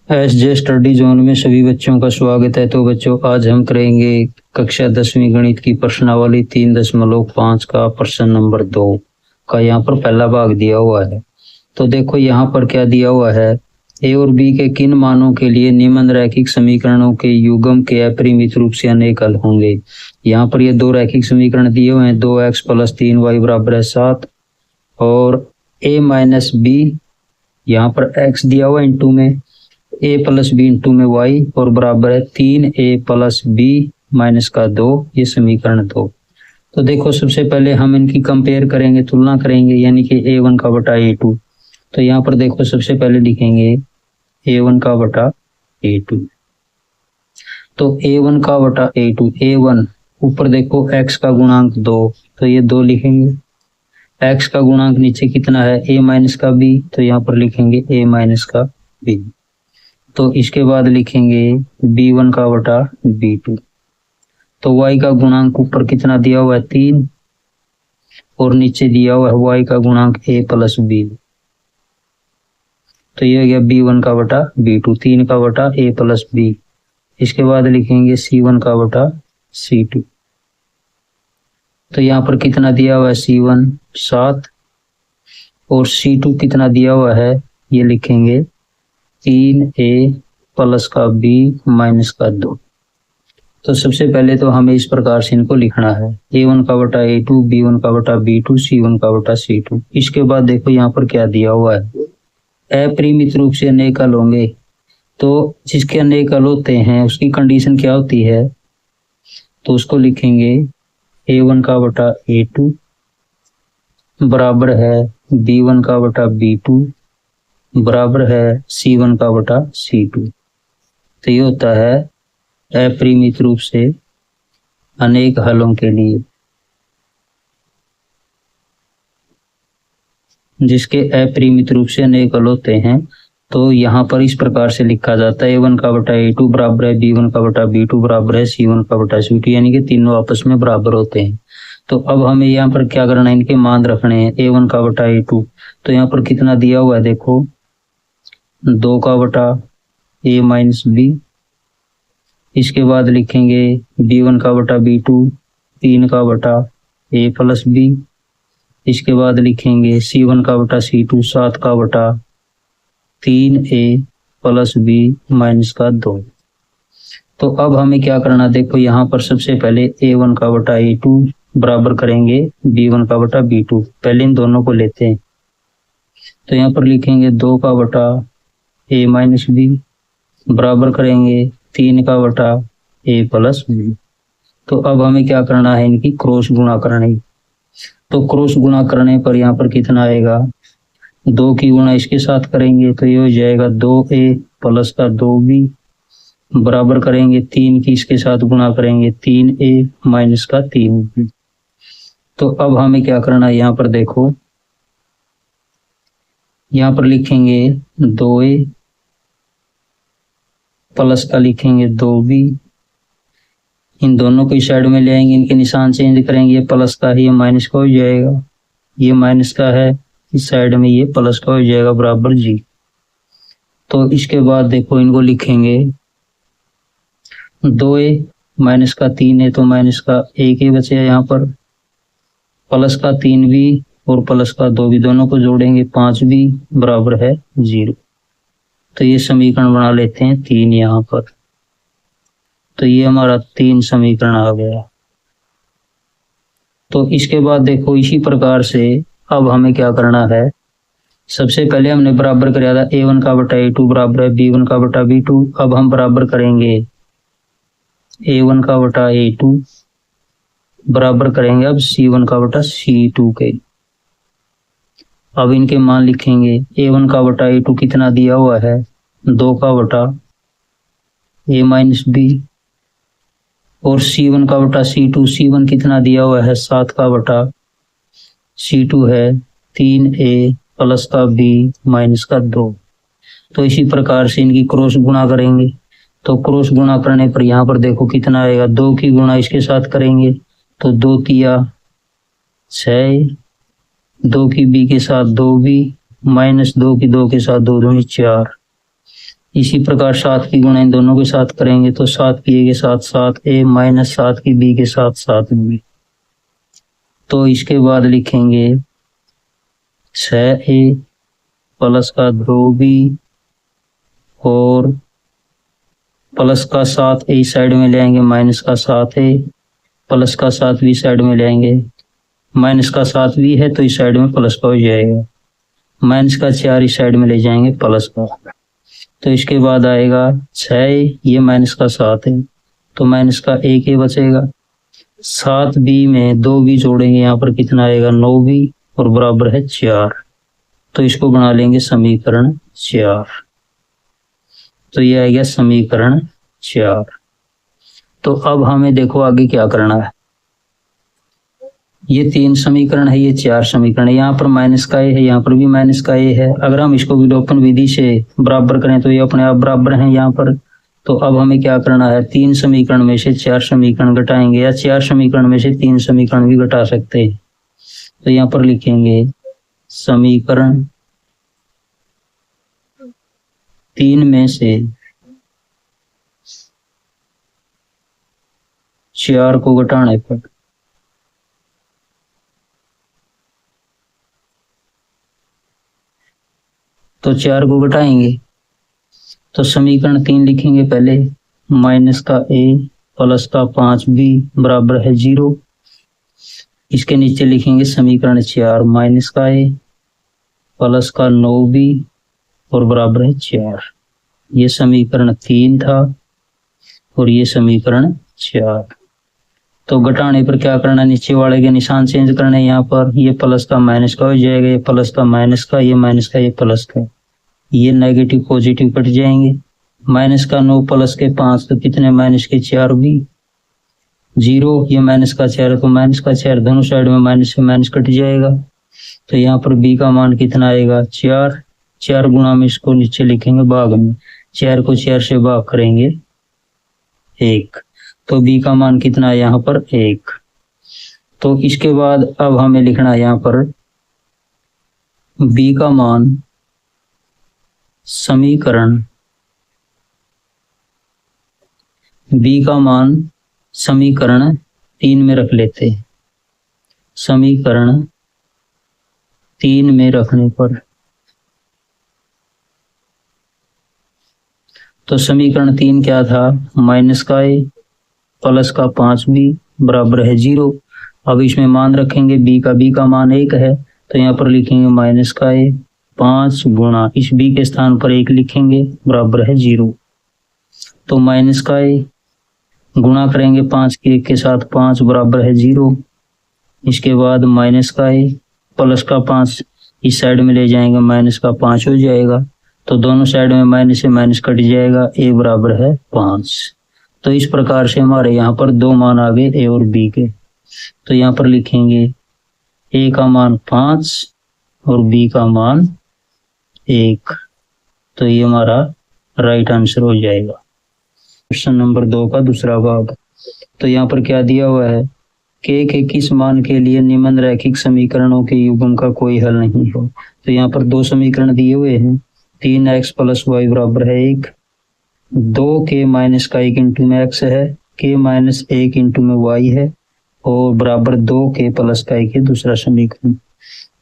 SJ study zone में सभी बच्चों का स्वागत है। तो बच्चों, आज हम करेंगे कक्षा 10वीं गणित की प्रश्नावली 3.5 का प्रश्न नंबर 2 का यहाँ पर पहला भाग दिया हुआ है। तो देखो यहाँ पर क्या दिया हुआ है, ए और बी के किन मानों के लिए निम्न रैखिक समीकरणों के युग्म के अपरिमित रूप से अनेक हल होंगे। यहाँ पर ये दो रैखिक समीकरण दिए हुए हैं, 2x + 3y = 7 और a - b, यहाँ पर x दिया हुआ इंटू में a + b इंटू में y और बराबर है 3a + b - 2, ये समीकरण 2। तो देखो सबसे पहले हम इनकी कंपेयर करेंगे, तुलना करेंगे, यानी कि a1 का बटा a2। तो यहाँ पर देखो सबसे पहले लिखेंगे a1 का बटा a2। तो a1 का बटा a2, a1 ऊपर देखो x का गुणांक 2, तो ये 2 लिखेंगे। x का गुणांक नीचे कितना है, a - का b, तो यहाँ पर लिखेंगे a - का b। तो इसके बाद लिखेंगे b1 का बटा b2। तो y का गुणांक ऊपर कितना दिया हुआ है 3 और नीचे दिया हुआ है y का गुणांक a + b। तो ये हो गया b1 का बटा b2, 3 का बटा a + b। इसके बाद लिखेंगे c1 का बटा c2। तो यहाँ पर कितना दिया हुआ है c1 7 और c2 कितना दिया हुआ है, ये लिखेंगे 3a + का b - 2। तो सबसे पहले तो हमें इस प्रकार से इनको लिखना है, a1 का बटा a2, b1 का बटा b2, c1 का बटा c2। इसके बाद देखो यहाँ पर क्या दिया हुआ है, अपरिमित रूप से अनेक हल होंगे। तो जिसके अनेक हल होते हैं उसकी कंडीशन क्या होती है, तो उसको लिखेंगे a1 का बटा a2 बराबर है b1 का बटा b2 बराबर है c1 का बटा c2। तो ये होता है अपरिमित रूप से अनेक हलों के लिए, जिसके अपरिमित रूप से अनेक हल होते हैं। तो यहाँ पर इस प्रकार से लिखा जाता है, a1 का बटा a2 बराबर है b1 का बटा b2 बराबर है c1 का बटा c2, यानी कि तीनों आपस में बराबर होते हैं। तो अब हमें यहाँ पर क्या करना है, इनके मान रखने हैं। a1 का बटा a2, तो यहाँ पर कितना दिया हुआ है देखो 2 का बटा a - b। इसके बाद लिखेंगे b1 का बटा b2 3 का बटा a + b। इसके बाद लिखेंगे c1 का बटा c2 7 का बटा 3a + b - 2। तो अब हमें क्या करना, देखो यहाँ पर सबसे पहले a1 का बटा a2 बराबर करेंगे b1 का बटा b2। पहले इन दोनों को लेते हैं, तो यहाँ पर लिखेंगे 2 का बटा a - b बराबर करेंगे 3 का बटा a + b। तो अब हमें क्या करना है, इनकी क्रॉस गुणा करनी। तो क्रॉस गुणा करने पर यहाँ पर कितना आएगा, 2 की गुणा इसके साथ करेंगे तो ये हो जाएगा 2a + का 2b बराबर करेंगे 3 की इसके साथ गुणा करेंगे 3a - का 3b। तो अब हमें क्या करना है, यहाँ पर देखो यहाँ पर लिखेंगे 2a प्लस का लिखेंगे 2b, इन दोनों को इस साइड में ले आएंगे, इनके निशान चेंज करेंगे, ये प्लस का है ये माइनस का हो जाएगा, ये माइनस का है इस साइड में, ये प्लस का हो जाएगा बराबर जी। तो इसके बाद देखो इनको लिखेंगे 2a - का 3 है तो माइनस का 1 ही बचेगा, यहाँ पर प्लस का 3b और प्लस का 2b दोनों को जोड़ेंगे 5b बराबर है 0। तो ये समीकरण बना लेते हैं 3 यहाँ पर। तो ये हमारा 3 समीकरण आ गया। तो इसके बाद देखो इसी प्रकार से अब हमें क्या करना है, सबसे पहले हमने बराबर कराया था a1 का बटा a2 बराबर है b1 का बटा b2। अब हम बराबर करेंगे a1 का बटा a2 बराबर करेंगे अब c1 का बटा c2 के। अब इनके मान लिखेंगे, a1 का बटा a2 कितना दिया हुआ है 2 का बटा a - b और c1 का बटा c2, c1 कितना दिया हुआ है 7 का बटा c2 है 3a + का b - 2। तो इसी प्रकार से इनकी क्रॉस गुणा करेंगे। तो क्रॉस गुणा करने पर यहाँ पर देखो कितना आएगा, 2 की गुणा इसके साथ करेंगे तो 2 तिया 6, 2 की b के साथ 2b -2 की 2 के साथ 2 दूनी 4। इसी प्रकार 7 की गुणा इन दोनों के साथ करेंगे तो 7 की ए के साथ 7a माइनस 7 की बी के साथ 7b। तो इसके बाद लिखेंगे 6a प्लस का 2b और प्लस का 7a साइड में ले आएंगे, माइनस का 7a प्लस का 7b साइड में ले आएंगे, माइनस का 7b है तो इस साइड में प्लस का हो जाएगा, माइनस का 4 इस साइड में ले जाएंगे प्लस का। तो इसके बाद आएगा 6, ये माइनस का 7 है तो माइनस का 1 बचेगा, 7b में 2b जोड़ेंगे, यहाँ पर कितना आएगा 9b और बराबर है 4। तो इसको बना लेंगे समीकरण 4। तो ये आ गया समीकरण 4। तो अब हमें देखो आगे क्या करना है। ये 3 समीकरण है, ये 4 समीकरण है, यहाँ पर माइनस का ए है, यहाँ पर भी माइनस का ए है। अगर हम इसको विलोपन विधि से बराबर करें तो ये अपने आप बराबर हैं यहाँ पर। तो अब हमें क्या करना है, 3 समीकरण में से 4 समीकरण घटाएंगे, या 4 समीकरण में से 3 समीकरण भी घटा सकते हैं। तो यहाँ पर लिखेंगे समीकरण 3 में से 4 को घटाने पर तो 4 को घटाएंगे तो समीकरण 3 लिखेंगे पहले, माइनस का a प्लस का 5b बराबर है 0। इसके नीचे लिखेंगे समीकरण 4, माइनस का a प्लस का 9b और बराबर है 4। ये समीकरण 3 था और ये समीकरण 4। तो घटाने पर क्या करना, नीचे वाले के निशान चेंज करने, यहाँ पर ये प्लस का माइनस का हो जाएगा, ये प्लस का माइनस का, ये माइनस का, ये प्लस का, ये नेगेटिव पॉजिटिव कट जाएंगे। माइनस का 9 प्लस के 5 तो कितने, माइनस के 4 भी 0, ये माइनस का 4 तो माइनस का 4, दोनों साइड में माइनस से माइनस कट जाएगा। तो यहाँ पर b का मान कितना आएगा 4, 4 गुणा में इसको नीचे लिखेंगे भाग में, 4 को 4 से भाग करेंगे 1, तो b का मान कितना है यहाँ पर 1। तो इसके बाद अब हमें लिखना है यहाँ पर b का मान समीकरण समीकरण 3 में रख लेते हैं। समीकरण 3 में रखने पर तो समीकरण 3 क्या था, माइनस का a प्लस का 5b बराबर है 0। अब इसमें मान रखेंगे b का मान 1 है तो यहाँ पर लिखेंगे माइनस का a 5 गुणा इस b के स्थान पर 1 लिखेंगे बराबर है 0। तो माइनस का a गुणा करेंगे 5 के 1 के साथ 5 बराबर है 0। इसके बाद माइनस का a प्लस का 5 इस साइड में ले जाएंगे, माइनस का 5 हो जाएगा, तो दोनों साइड में माइनस से माइनस कट जाएगा, a बराबर है 5। तो इस प्रकार से हमारे यहाँ पर 2 मान आ गए a और b के। तो यहाँ पर लिखेंगे a का मान 5 और b का मान 1। तो ये हमारा राइट आंसर हो जाएगा। क्वेश्चन नंबर 2 का दूसरा भाग। तो यहाँ पर क्या दिया हुआ है, के किस मान के लिए निम्न रैखिक समीकरणों के युग्म का कोई हल नहीं हो। तो यहाँ पर 2 समीकरण दिए हुए हैं, 3x प्लस वाई बराबर है 1, 2k माइनस का 1 इंटू में x है, k माइनस 1 इंटू में y है और बराबर 2k प्लस का 1 है दूसरा समीकरण।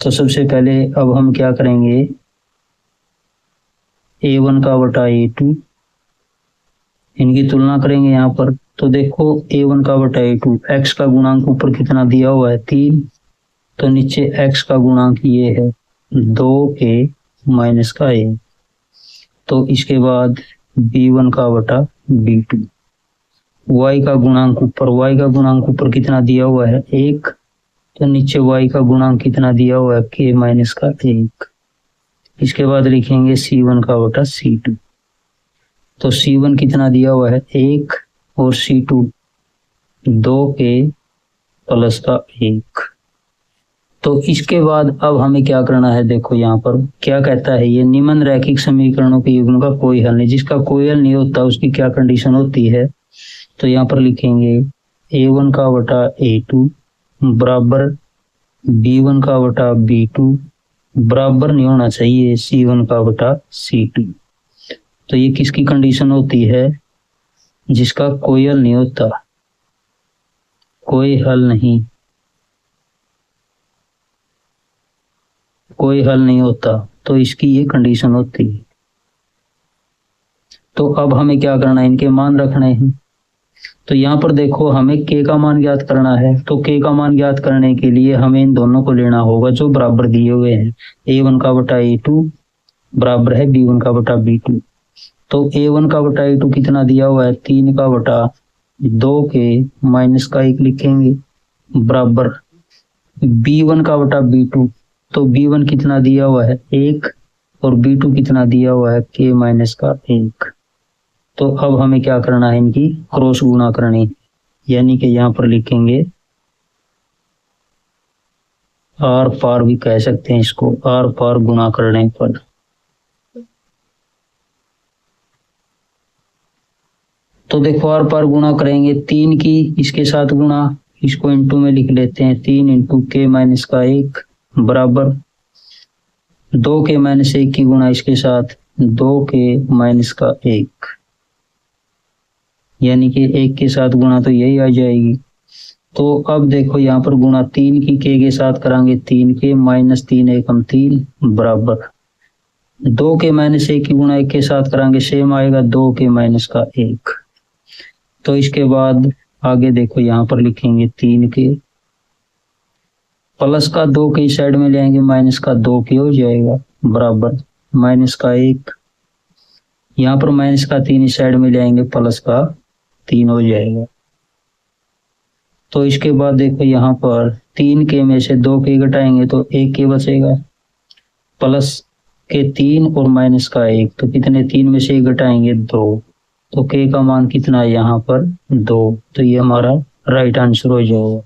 तो सबसे पहले अब हम क्या करेंगे, a1 का बटा a2 इनकी तुलना करेंगे यहाँ पर। तो देखो a1 का बटा a2, x का गुणांक ऊपर कितना दिया हुआ है 3, तो नीचे x का गुणांक ये है 2a माइनस का a। तो इसके बाद b1 का बटा b2, y का गुणांक ऊपर कितना दिया हुआ है 1, तो नीचे y का गुणांक कितना दिया हुआ है k माइनस का 1। इसके बाद लिखेंगे c1 का बटा c2। तो c1 कितना दिया हुआ है 1 और c2 2k प्लस का 1। तो इसके बाद अब हमें क्या करना है, देखो यहाँ पर क्या कहता है, ये निम्न रैखिक समीकरणों के युग्म का कोई हल नहीं। जिसका कोई हल नहीं होता उसकी क्या कंडीशन होती है, तो यहाँ पर लिखेंगे a1 का बटा a2 बराबर b1 का बटा b2 बराबर नहीं होना चाहिए c1 का बटा c2। तो ये किसकी कंडीशन होती है? जिसका कोई हल नहीं होता, कोई हल नहीं, कोई हल नहीं होता, तो इसकी ये कंडीशन होती है। तो अब हमें क्या करना है? इनके मान रखने हैं। तो यहाँ पर देखो हमें k का मान ज्ञात करना है। तो k का मान ज्ञात करने के लिए हमें इन दोनों को लेना होगा जो बराबर दिए हुए हैं। a1 का बटा a2 बराबर है b1 का बटा b2। तो a1 का बटा a2 कितना दिया हुआ है? 3 का बटा 2 के माइनस का 1 लिखेंगे बराबर b1 का बटा b2। तो b1 कितना दिया हुआ है? 1 और b2 कितना दिया हुआ है? k माइनस का 1। तो अब हमें क्या करना है? इनकी क्रॉस गुणा करनी, यानी कि यहाँ पर लिखेंगे आर पार भी कह सकते हैं इसको, आर पार गुणा करने पर तो देखो आर पार गुणा करेंगे 3 की इसके साथ गुणा, इसको इंटू में लिख लेते हैं 3 इंटू के माइनस का 1 बराबर 2 के माइनस 1 की गुणा इसके साथ 2 के माइनस का 1, यानी कि 1 के साथ गुणा तो यही आ जाएगी। तो अब देखो यहाँ पर गुणा 3 की के साथ करांगे 3 के माइनस 3 एकम 3 बराबर 2 के माइनस 1 की गुणा 1 के साथ करांगे सेम आएगा 2 के माइनस का 1। तो इसके बाद आगे देखो यहाँ पर लिखेंगे 3 के प्लस का 2 के साइड में ले आएंगे माइनस का 2 के हो जाएगा बराबर माइनस का 1। यहाँ पर माइनस का 3 इस साइड में ले आएंगे प्लस का 3 हो जाएगा। तो इसके बाद देखो यहाँ पर 3 के में से 2 के घटाएंगे तो 1 के बचेगा प्लस के 3 और माइनस का 1, तो कितने 3 में से 1 घटाएंगे 2, तो के का मान कितना है यहाँ पर 2। तो ये हमारा राइट आंसर हो जाएगा।